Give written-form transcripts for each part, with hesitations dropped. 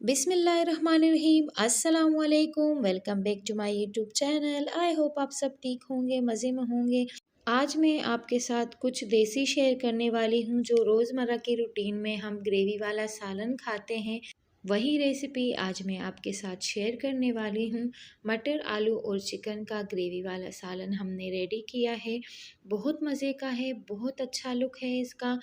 बिस्मिल्लाहिर्रहमानिर्रहीम अस्सलाम वालेकुम। Welcome back to my YouTube channel. I hope आप सब ठीक होंगे, मज़े में होंगे। आज मैं आपके साथ कुछ देसी शेयर करने वाली हूँ जो रोज़मर्रा की रूटीन में हम ग्रेवी वाला सालन खाते हैं। वही रेसिपी आज मैं आपके साथ शेयर करने वाली हूँ। मटर, आलू और चिकन का ग्रेवी वाला सालन हमने रेडी किया है। बहुत मज़े का है, बहुत अच्छा लुक है इसका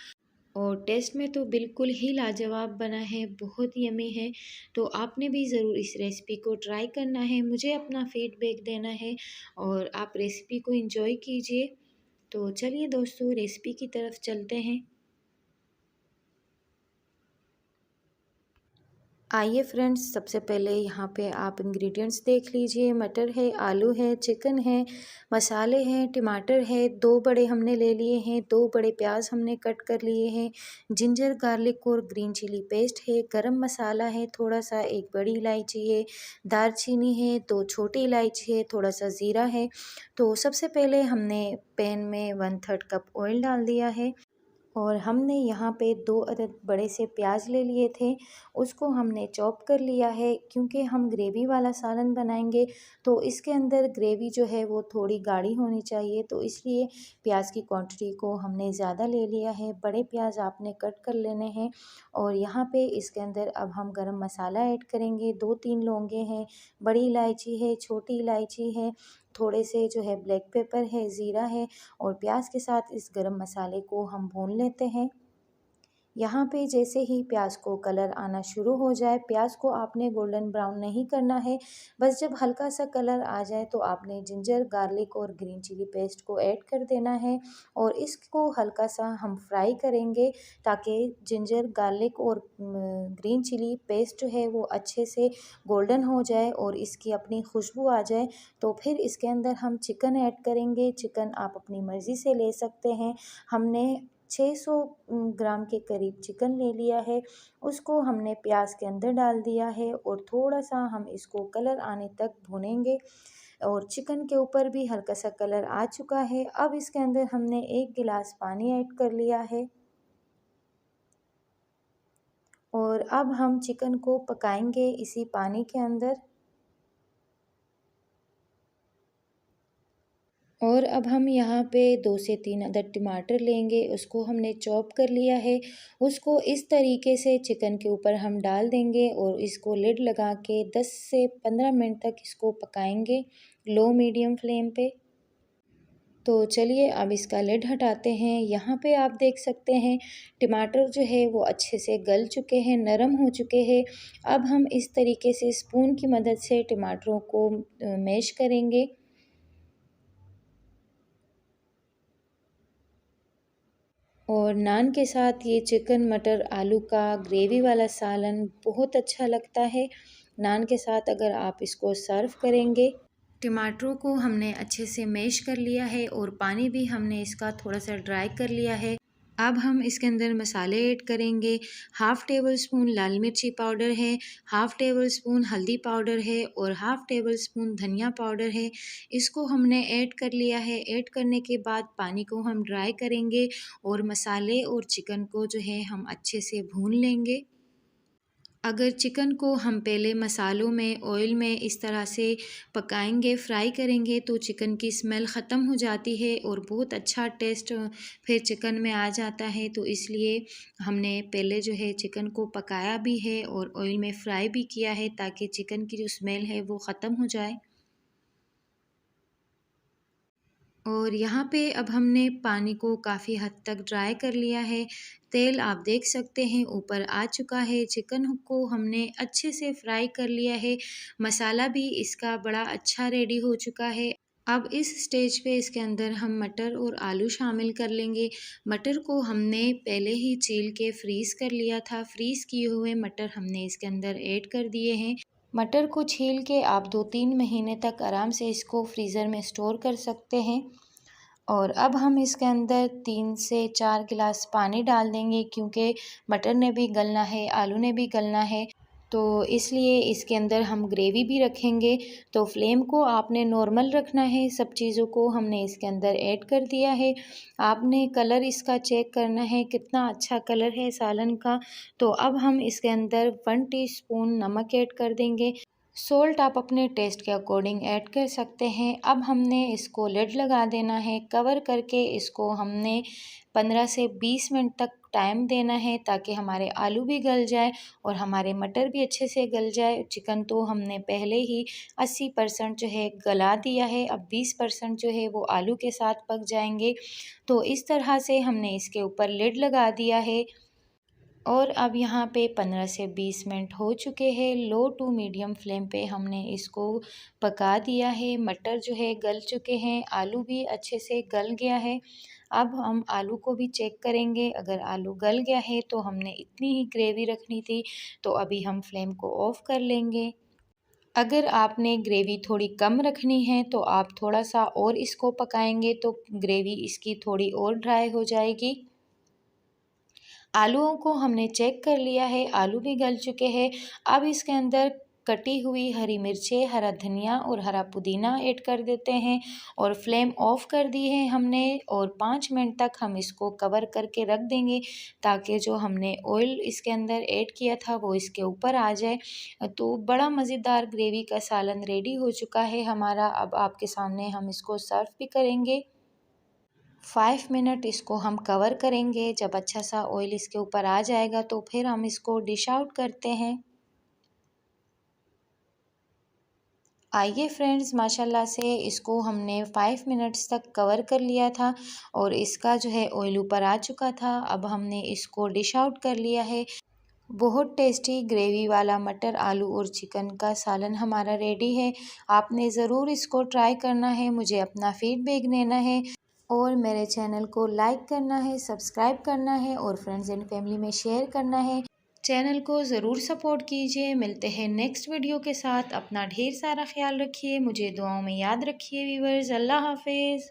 और टेस्ट में तो बिल्कुल ही लाजवाब बना है, बहुत यमी है। तो आपने भी ज़रूर इस रेसिपी को ट्राई करना है, मुझे अपना फीडबैक देना है और आप रेसिपी को एंजॉय कीजिए। तो चलिए दोस्तों, रेसिपी की तरफ चलते हैं। आइए फ्रेंड्स, सबसे पहले यहाँ पे आप इंग्रेडिएंट्स देख लीजिए। मटर है, आलू है, चिकन है, मसाले हैं, टमाटर है, 2 बड़े हमने ले लिए हैं, 2 बड़े प्याज हमने कट कर लिए हैं, जिंजर गार्लिक और ग्रीन चिली पेस्ट है, गरम मसाला है थोड़ा सा, 1 बड़ी इलायची है, दालचीनी है, 2 छोटी इलायची है, थोड़ा सा ज़ीरा है। तो सबसे पहले हमने पैन में 1/3 कप ऑयल डाल दिया है और हमने यहाँ पे 2 अदद बड़े से प्याज ले लिए थे, उसको हमने चॉप कर लिया है। क्योंकि हम ग्रेवी वाला सालन बनाएंगे तो इसके अंदर ग्रेवी जो है वो थोड़ी गाढ़ी होनी चाहिए, तो इसलिए प्याज की क्वांटिटी को हमने ज़्यादा ले लिया है। बड़े प्याज आपने कट कर लेने हैं और यहाँ पे इसके अंदर अब हम गरम मसाला ऐड करेंगे। 2-3 लौंगे हैं, बड़ी इलायची है, छोटी इलायची है, थोड़े से जो है ब्लैक पेपर है, ज़ीरा है और प्याज के साथ इस गरम मसाले को हम भून लेते हैं। यहाँ पे जैसे ही प्याज को कलर आना शुरू हो जाए, प्याज को आपने गोल्डन ब्राउन नहीं करना है, बस जब हल्का सा कलर आ जाए तो आपने जिंजर गार्लिक और ग्रीन चिली पेस्ट को ऐड कर देना है और इसको हल्का सा हम फ्राई करेंगे ताकि जिंजर गार्लिक और ग्रीन चिली पेस्ट जो है वो अच्छे से गोल्डन हो जाए और इसकी अपनी खुशबू आ जाए। तो फिर इसके अंदर हम चिकन ऐड करेंगे। चिकन आप अपनी मर्ज़ी से ले सकते हैं। हमने 600 ग्राम के करीब चिकन ले लिया है, उसको हमने प्याज के अंदर डाल दिया है और थोड़ा सा हम इसको कलर आने तक भूनेंगे और चिकन के ऊपर भी हल्का सा कलर आ चुका है। अब इसके अंदर हमने 1 गिलास पानी ऐड कर लिया है और अब हम चिकन को पकाएंगे इसी पानी के अंदर। और अब हम यहाँ पे 2 से 3 अदद टमाटर लेंगे, उसको हमने चॉप कर लिया है। उसको इस तरीके से चिकन के ऊपर हम डाल देंगे और इसको लिड लगा के 10 से 15 मिनट तक इसको पकाएंगे लो मीडियम फ्लेम पे। तो चलिए अब इसका लिड हटाते हैं। यहाँ पे आप देख सकते हैं टमाटर जो है वो अच्छे से गल चुके हैं, नरम हो चुके हैं। अब हम इस तरीके से स्पून की मदद से टमाटरों को मैश करेंगे और नान के साथ ये चिकन मटर आलू का ग्रेवी वाला सालन बहुत अच्छा लगता है। नान के साथ अगर आप इसको सर्व करेंगे। टमाटरों को हमने अच्छे से मैश कर लिया है और पानी भी हमने इसका थोड़ा सा ड्राई कर लिया है। अब हम इसके अंदर मसाले ऐड करेंगे। 1/2 टेबल स्पून लाल मिर्ची पाउडर है, 1/2 टेबल स्पून हल्दी पाउडर है और 1/2 टेबल स्पून धनिया पाउडर है। इसको हमने ऐड कर लिया है। ऐड करने के बाद पानी को हम ड्राई करेंगे और मसाले और चिकन को जो है हम अच्छे से भून लेंगे। अगर चिकन को हम पहले मसालों में, ऑयल में इस तरह से पकाएंगे, फ्राई करेंगे तो चिकन की स्मेल ख़त्म हो जाती है और बहुत अच्छा टेस्ट फिर चिकन में आ जाता है। तो इसलिए हमने पहले जो है चिकन को पकाया भी है और ऑयल में फ्राई भी किया है ताकि चिकन की जो स्मेल है वो ख़त्म हो जाए। और यहाँ पे अब हमने पानी को काफ़ी हद तक ड्राई कर लिया है। तेल आप देख सकते हैं ऊपर आ चुका है। चिकन को हमने अच्छे से फ्राई कर लिया है। मसाला भी इसका बड़ा अच्छा रेडी हो चुका है। अब इस स्टेज पे इसके अंदर हम मटर और आलू शामिल कर लेंगे। मटर को हमने पहले ही छील के फ्रीज़ कर लिया था। फ्रीज़ किए हुए मटर हमने इसके अंदर ऐड कर दिए हैं। मटर को छील के आप 2-3 महीने तक आराम से इसको फ्रीज़र में स्टोर कर सकते हैं। और अब हम इसके अंदर 3 से 4 गिलास पानी डाल देंगे क्योंकि मटर ने भी गलना है, आलू ने भी गलना है। तो इसलिए इसके अंदर हम ग्रेवी भी रखेंगे। तो फ्लेम को आपने नॉर्मल रखना है। सब चीज़ों को हमने इसके अंदर ऐड कर दिया है। आपने कलर इसका चेक करना है कितना अच्छा कलर है सालन का। तो अब हम इसके अंदर 1 टीस्पून नमक ऐड कर देंगे। सोल्ट आप अपने टेस्ट के अकॉर्डिंग ऐड कर सकते हैं। अब हमने इसको लिड लगा देना है, कवर करके इसको हमने 15 से 20 मिनट तक टाइम देना है ताकि हमारे आलू भी गल जाए और हमारे मटर भी अच्छे से गल जाए। चिकन तो हमने पहले ही 80% जो है गला दिया है, अब 20% जो है वो आलू के साथ पक जाएंगे। तो इस तरह से हमने इसके ऊपर लिड लगा दिया है और अब यहाँ पे 15 से 20 मिनट हो चुके हैं। लो टू मीडियम फ्लेम पे हमने इसको पका दिया है। मटर जो है गल चुके हैं, आलू भी अच्छे से गल गया है। अब हम आलू को भी चेक करेंगे। अगर आलू गल गया है तो हमने इतनी ही ग्रेवी रखनी थी। तो अभी हम फ्लेम को ऑफ़ कर लेंगे। अगर आपने ग्रेवी थोड़ी कम रखनी है तो आप थोड़ा सा और इसको पकाएंगे तो ग्रेवी इसकी थोड़ी और ड्राई हो जाएगी। आलूओं को हमने चेक कर लिया है, आलू भी गल चुके हैं। अब इसके अंदर कटी हुई हरी मिर्चें, हरा धनिया और हरा पुदीना ऐड कर देते हैं और फ्लेम ऑफ कर दी है हमने और 5 मिनट तक हम इसको कवर करके रख देंगे ताकि जो हमने ऑयल इसके अंदर ऐड किया था वो इसके ऊपर आ जाए। तो बड़ा मज़ेदार ग्रेवी का सालन रेडी हो चुका है हमारा। अब आपके सामने हम इसको सर्व भी करेंगे। 5 मिनट इसको हम कवर करेंगे। जब अच्छा सा ऑयल इसके ऊपर आ जाएगा तो फिर हम इसको डिश आउट करते हैं। आइए फ्रेंड्स, माशाल्लाह से इसको हमने 5 मिनट्स तक कवर कर लिया था और इसका जो है ऑयल ऊपर आ चुका था। अब हमने इसको डिश आउट कर लिया है। बहुत टेस्टी ग्रेवी वाला मटर, आलू और चिकन का सालन हमारा रेडी है। आपने ज़रूर इसको ट्राई करना है, मुझे अपना फीडबैक देना है और मेरे चैनल को लाइक करना है, सब्सक्राइब करना है और फ्रेंड्स एंड फैमिली में शेयर करना है। चैनल को ज़रूर सपोर्ट कीजिए। मिलते हैं नेक्स्ट वीडियो के साथ। अपना ढेर सारा ख्याल रखिए, मुझे दुआओं में याद रखिए व्यूवर्स। अल्लाह हाफिज़।